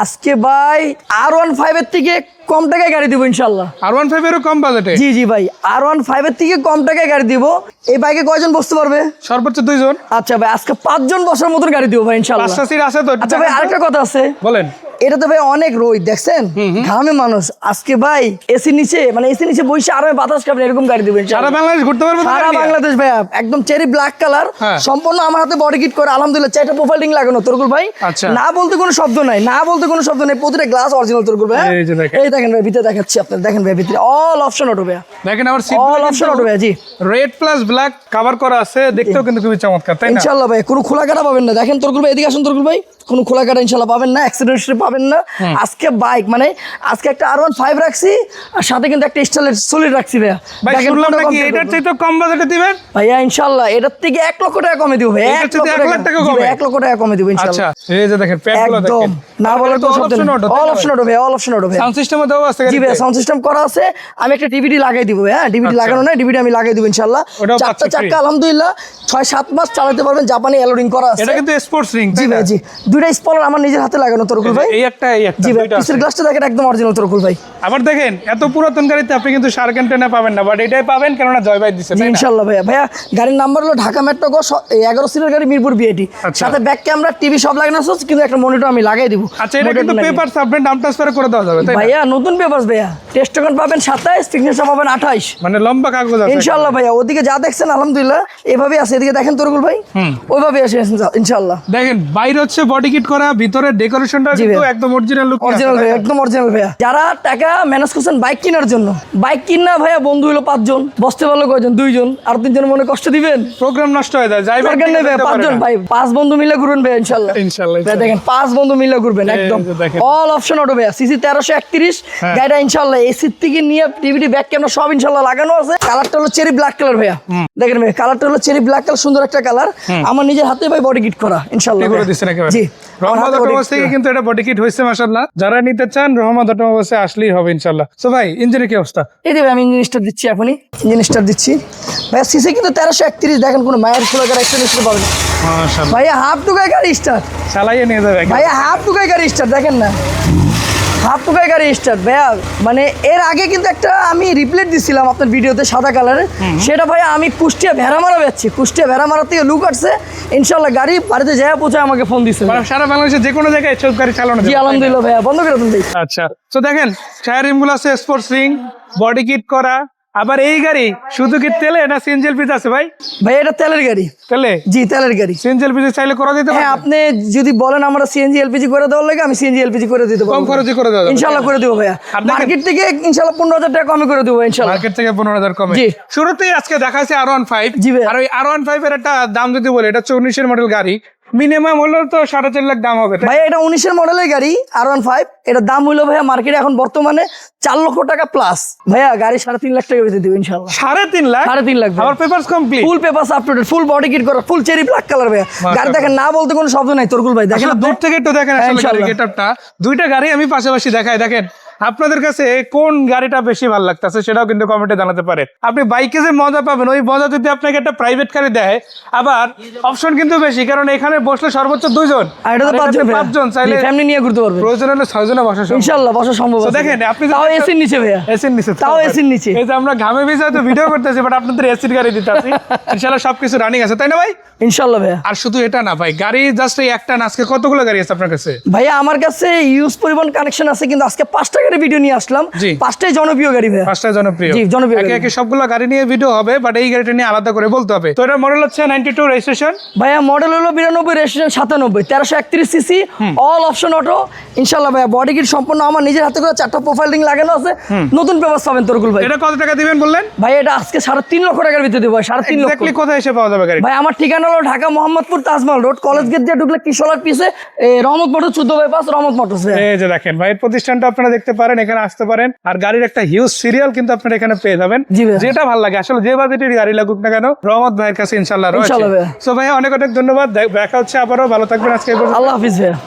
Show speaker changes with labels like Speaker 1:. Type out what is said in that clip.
Speaker 1: আজকে ভাই R15 এর থেকে কম টাকায় গাড়ি দিব ইনশাল্লাহ।
Speaker 2: R15 এরও কম বাজেটে?
Speaker 1: জি জি ভাই, R15 এর থেকে কম টাকায় গাড়ি দিব। এই বাইকে কয়জন বসতে পারবে?
Speaker 2: সর্বোচ্চ 2 জন।
Speaker 1: আচ্ছা ভাই, আজকে 5 জন বসার মতন গাড়ি দিব ভাই ইনশাল্লাহ।
Speaker 2: 5টা সিট আছে তো?
Speaker 1: আচ্ছা ভাই, আরেকটা কথা আছে।
Speaker 2: বলেন।
Speaker 1: এটা তো ভাই অনেক রোদ দেখছেন, ঘামে মানুষ। আজকে ভাই এসি নিচে, মানে এসি নিচে বসে আরামে বাতাস খাবেন, এরকম গাড়ি দিবেন
Speaker 2: সারা বাংলাদেশ ঘুরতে পারবো?
Speaker 1: সারা বাংলাদেশ ভাই, একদম চেরি ব্ল্যাক কালার, সম্পূর্ণ আমার হাতে বডি কিট করে আলহামদুলিল্লাহ। 4টা প্রোফাইলিং লাগানো তরকুল ভাই।
Speaker 2: আচ্ছা।
Speaker 1: না বলতে কোনো শব্দ নাই, না বলতে কোনো শব্দ নাই, প্রতিটা গ্লাস অরিজিনাল তরকুল ভাই। এই দেখেন ভাই, ভিতরে দেখাচ্ছি আপনার, দেখেন ভাই ভিতরে অল অপশন অটো ভাই।
Speaker 2: দেখেন আমার সিট
Speaker 1: অল অপশন অটো ভাই। জি,
Speaker 2: রেড প্লাস ব্ল্যাক কভার করা আছে, দেখতেও কিন্তু খুবই চমৎকার, তাই না?
Speaker 1: ইনশাআল্লাহ ভাই কোনো খোলা কাটা পাবেন না। দেখেন তরকুল ভাই, এদিকে আসুন তরকুল ভাই, কোনো খোলা কাটা ইনশাআল্লাহ পাবেন না, অ্যাক্সিডেন্ট পাবেন না। আজকে বাইক মানে আজকে একটা R15 রাখছি, আর সাথে কিন্তু একটা স্টাইলের সলিড রাখছি ভাইয়া।
Speaker 2: ভাই শুনলাম নাকি এটার চাইতে কম বাজেটে দিবেন?
Speaker 1: ভাইয়া ইনশাআল্লাহ এটার থেকে 1 লক্ষ টাকা কমে দিব ভাই। 1 লাখ টাকা কমে, 1 লক্ষ টাকা কমে দিব ইনশাআল্লাহ।
Speaker 2: আচ্ছা, এই যে দেখেন প্যাডগুলো দেখেন,
Speaker 1: না বলার কোনো শব্দ নেই। অল অপশন অটো ভাই, অল অপশন অটো ভাই।
Speaker 2: সাউন্ড সিস্টেমও দেওয়া আছে?
Speaker 1: জি ভাই, সাউন্ড সিস্টেম করা আছে। আমি একটা ডিভিডি লাগাই দিব ভাই। হ্যাঁ, ডিভিডি লাগানো না, ডিভিডি আমি লাগাই দিব ইনশাআল্লাহ। 4টা চাকা আলহামদুলিল্লাহ 6-7 মাস চালাতে পারবেন। জাপানি অ্যালোডিং করা আছে।
Speaker 2: এটা কিন্তু স্পোর্টস রিং।
Speaker 1: জি ভাই, জি। দুইটা স্পয়লার আমার নিজের হাতে লাগানো তরকুল ভাই।
Speaker 2: এই একটা
Speaker 1: জি ভাই, পিছের গ্লাসটা দেখেন একদম অরিজিনাল তরকুল ভাই।
Speaker 2: আবার দেখেন এত পুরাতন গাড়িতে আপনি কিন্তু শার্ক অ্যান্টেনা পাবেন না, বাট এটাই পাবেন, কেননা জয় ভাই দিচ্ছে, তাই না?
Speaker 1: ইনশাআল্লাহ ভাইয়া। ভাইয়া গাড়ির নাম্বার হলো ঢাকা মেট্রো গো 11 সিটের গাড়ি, মিরপুর বিআইটি। সাথে ব্যাক ক্যামেরা, টিভি সব লাগানো আছে, কিন্তু একটা মনিটর আমি লাগাই দিব।
Speaker 2: আচ্ছা, এটা কিন্তু পেপারস আপনি নাম ট্রান্সফার করে দেওয়া যাবে, তাই না?
Speaker 1: ভাইয়া নতুন পেপারস ভাইয়া, টেস্ট টোকেন পাবেন 27, সিগনেচার পাবেন 28,
Speaker 2: মানে লম্বা কাগজ আছে
Speaker 1: ইনশাআল্লাহ ভাইয়া। ওদিকে যা দেখছেন আলহামদুলিল্লাহ এভাবেই আছে, এদিকে দেখেন তরকুল ভাই, ওইভাবে আছে ইনশাআল্লাহ।
Speaker 2: দেখেন বাইরে হচ্ছে বডি কিট করা, ভিতরে ডেকোরেশনটা কিন্তু একদম অরিজিনাল লুক,
Speaker 1: অরিজিনাল ভাই, একদম অরিজিনাল ভাইয়া। যারা টাকা ম্যানেজ করছেন বাইক কেনার জন্য, বাইক কিনা ভাইয়া বন্ধু হলো 5 জন, বসতে পারলো কয়জন? 2 জন। আর 3 জন মনে কষ্ট দিবেন,
Speaker 2: প্রোগ্রাম নষ্ট হয়ে যায়। যাই
Speaker 1: দরকার নেই ভাই, 5 জন ভাই, 5 বন্ধু মিলে ঘুরবেন ভাই ইনশাআল্লাহ।
Speaker 2: ইনশাআল্লাহ
Speaker 1: ভাই দেখেন 5 বন্ধু মিলে ঘুরবেন একদম। অল অপশন অটো ভাইয়া, সিসি 1331 গাড়িটা ইনশাআল্লাহ। এসি থেকে নিয়ে টিভিডি ব্যাক ক্যামেরা সব ইনশাআল্লাহ লাগানো আছে। কালারটা হলো চেরি ব্ল্যাক কালার ভাইয়া। দেখেন ভাই, কালারটা হলো চেরি ব্ল্যাক কালার, সুন্দর একটা কালার। আমার নিজের হাতে ভাই বডি কিট করা ইনশাআল্লাহ
Speaker 2: করে দিছেন একেবারে।
Speaker 1: জি,
Speaker 2: রহমত অটোমোবাইলস থেকে কিন্তু এটা বডি কিট হইছে মাশাআল্লাহ। যারা নিতে চান রহমত অটোমোবাইলসে আসলেই হবে ইনশাআল্লাহ। সো ভাই ইঞ্জিনের কি অবস্থা?
Speaker 1: এই যে আমি ইঞ্জিন স্টার্ট দিচ্ছি, এখনই ইঞ্জিন স্টার্ট দিচ্ছি ভাইয়া। সিসি কিন্তু 1331, দেখেন কোনো মায়ের খোলা গাড়ি এক্সটেনশন পাবেন
Speaker 2: মাশাআল্লাহ
Speaker 1: ভাইয়া। হাফ টুকায় গাড়ি স্টার্ট,
Speaker 2: চালাইয়ে নিয়ে যাবে
Speaker 1: ভাইয়া হাফ টুকায় গাড়ি স্টার্ট, দেখেন না হাফ টুকায় গাড়ি স্টার্ট ভাইয়া। মানে এর আগে কিন্তু একটা আমি রিপ্লেট দিছিলাম আপনার ভিডিওতে সাদা কালারের, সেটা ভাইয়া আমি কুষ্টিয়া ভেড়ামারা বেচছি। কুষ্টিয়া ভেড়ামারা থেকে লুক আসছে ইনশাআল্লাহ, গাড়ি বাড়িতে যায় পৌঁছায় আমাকে ফোন দিচ্ছে।
Speaker 2: মানে সারা বাংলাদেশে যে কোনো জায়গায় সব গাড়ি চালানো
Speaker 1: জি
Speaker 2: যাবে?
Speaker 1: আলহামদুলিল্লাহ ভাইয়া, বন্ধ করে দেন ভাই।
Speaker 2: আচ্ছা, তো দেখেন টায়ার রিমগুলো আছে স্পোর্টস রিং, বডি কিট করা। আবার এই গাড়ি শুধু কি তেলে না সিএনজি এলপিজি আছে ভাই?
Speaker 1: ভাই এটা তেলের গাড়ি।
Speaker 2: তেলে?
Speaker 1: জি তেলের গাড়ি।
Speaker 2: সিএনজি এলপিজি চাইলে করা দিতে পারবেন?
Speaker 1: হ্যাঁ, আপনি যদি বলেন আমরা সিএনজি এলপিজি করে দেওয়ার লাগে, আমি সিএনজি এলপিজি করে দিতে পারবো।
Speaker 2: কম খরচে করে দেওয়া যাবে
Speaker 1: ইনশাআল্লাহ করে দেবো ভাইয়া। মার্কেট থেকে ইনশাআল্লাহ 15,000 টাকা কমে করে দেবো ইনশাআল্লাহ।
Speaker 2: মার্কেট থেকে 15,000 কমে।
Speaker 1: জি।
Speaker 2: শুরুতেই আজকে দেখাচ্ছে R15।
Speaker 1: জি ভাই।
Speaker 2: আর ওই R15 এর একটা দাম যদি বলি, এটা 19 মডেল গাড়ি, মিনিমাম হলো তো 4.5 লাখ দাম হবে।
Speaker 1: ভাইয়া এটা 19 মডেলের গাড়ি R15, এটার দাম হইলো ভাইয়া মার্কেটে এখন বর্তমানে 4 লক্ষ টাকা প্লাস। ভাইয়া গাড়ি 3.5 লাখ টাকা বেঁচে দেবো ইনশাআল্লাহ।
Speaker 2: 3.5 লাখ?
Speaker 1: 3.5 লাখ।
Speaker 2: আমার papers complete,
Speaker 1: full papers up to date, full body kit করা, ফুল চেরি ব্ল্যাক কালার ভাইয়া। গাড়ি দেখেন না বলতে কোনো শব্দ নাই তরকুল ভাই, দেখেন
Speaker 2: দূর থেকে একটু দেখেন আসলে গাড়ির গেটআপটা। দুইটা গাড়ি আমি পাশাপাশি দেখাই, দেখেন আপনাদের কাছে কোন গাড়িটা বেশি ভালো লাগতেছে সেটাও কিন্তু কমেন্টে জানাতে পারেন। আপনি বাইকে যে মজা পাবেন, ওই মজা যদি আপনাকে একটা প্রাইভেট কারে দেয়, আবার অপশন কিন্তু বেশি, কারণ এখানে বসলে সর্বোচ্চ 2 জন,
Speaker 1: আর এটা তো 5
Speaker 2: জন চাইলে
Speaker 1: ফ্যামিলি নিয়ে ঘুরতে পারবে।
Speaker 2: প্রয়োজন হলে 6 জনে বসা সম্ভব
Speaker 1: ইনশাআল্লাহ, বসা সম্ভব আছে।
Speaker 2: দেখেন আপনি
Speaker 1: তাও এসির নিচে ভাইয়া,
Speaker 2: এসির নিচে,
Speaker 1: তাও এসির নিচে।
Speaker 2: এই যে আমরা ঘামে ভিজে হয়তো ভিডিও করতেছি, বাট আপনাদের এসির গাড়ি দিতেছি ইনশাআল্লাহ। সবকিছু রানিং আছে, তাই না ভাই?
Speaker 1: ইনশাআল্লাহ ভাইয়া।
Speaker 2: আর শুধু এটা না ভাই, গাড়ি জাস্ট এই একটা না, আজকে কতগুলো গাড়ি আছে আপনার কাছে?
Speaker 1: ভাইয়া আমার কাছে ইউজ পরিবহন কানেকশন আছে, কিন্তু আজকে 5টা গাড়ি ভিডিও নিয়ে আসলাম। 5টাই জনপ্রিয় গাড়ি ভাইয়া।
Speaker 2: 5টা জনপ্রিয়।
Speaker 1: জি জনপ্রিয়।
Speaker 2: একে একে সবগুলো গাড়ি নিয়ে ভিডিও হবে, বাট এই গাড়িটা নিয়ে আলাদা করে বলতে হবে। তো এটার মডেল হচ্ছে 92 রেজিস্ট্রেশন।
Speaker 1: ভাইয়া মডেল হলো 92, registration 97, 1331 CC, all option auto ইনশাআল্লাহ ভাইয়া। বডি কিট সম্পূর্ণ আমার নিজের হাতে করে 4টা প্রোফাইল রিং লাগানো আছে, নতুন পেপারস পাবেন তরকুল ভাই।
Speaker 2: এটা কত টাকা দিবেন বললেন
Speaker 1: ভাই? এটা আজকে 3.5 লক্ষ টাকার ভিতরে দেবো ভাই। 3.5 লক্ষ।
Speaker 2: এক্স্যাক্টলি কোথায় এসে পাওয়া যাবে গাড়ি?
Speaker 1: ভাই আমার ঠিকানা হলো Dhaka Mohammadpur Tajmahal road, college gate দিয়ে ঢুকলে কিশোলার পিছে রহমত মোটর 14 বাইপাস রহমত মোটরস।
Speaker 2: এই যে দেখেন ভাইয়ের প্রতিষ্ঠানটা আপনারা দেখতে পারেন, এখানে আসতে পারেন। আর গাড়ির একটা হিউজ সিরিয়াল কিন্তু আপনারা এখানে পেয়ে যাবেন, যেটা ভালো লাগে আসলে, যে বাজেটের গাড়ি লাগুক না কেন, রহমত ভাইয়ের কাছে ইনশাআল্লাহ রয়েছে। সো ভাই অনেক অনেক ধন্যবাদ, দেখা হচ্ছে আবারও, ভালো থাকবেন আজকে।
Speaker 1: আল্লাহ হাফিজ ভাইয়া।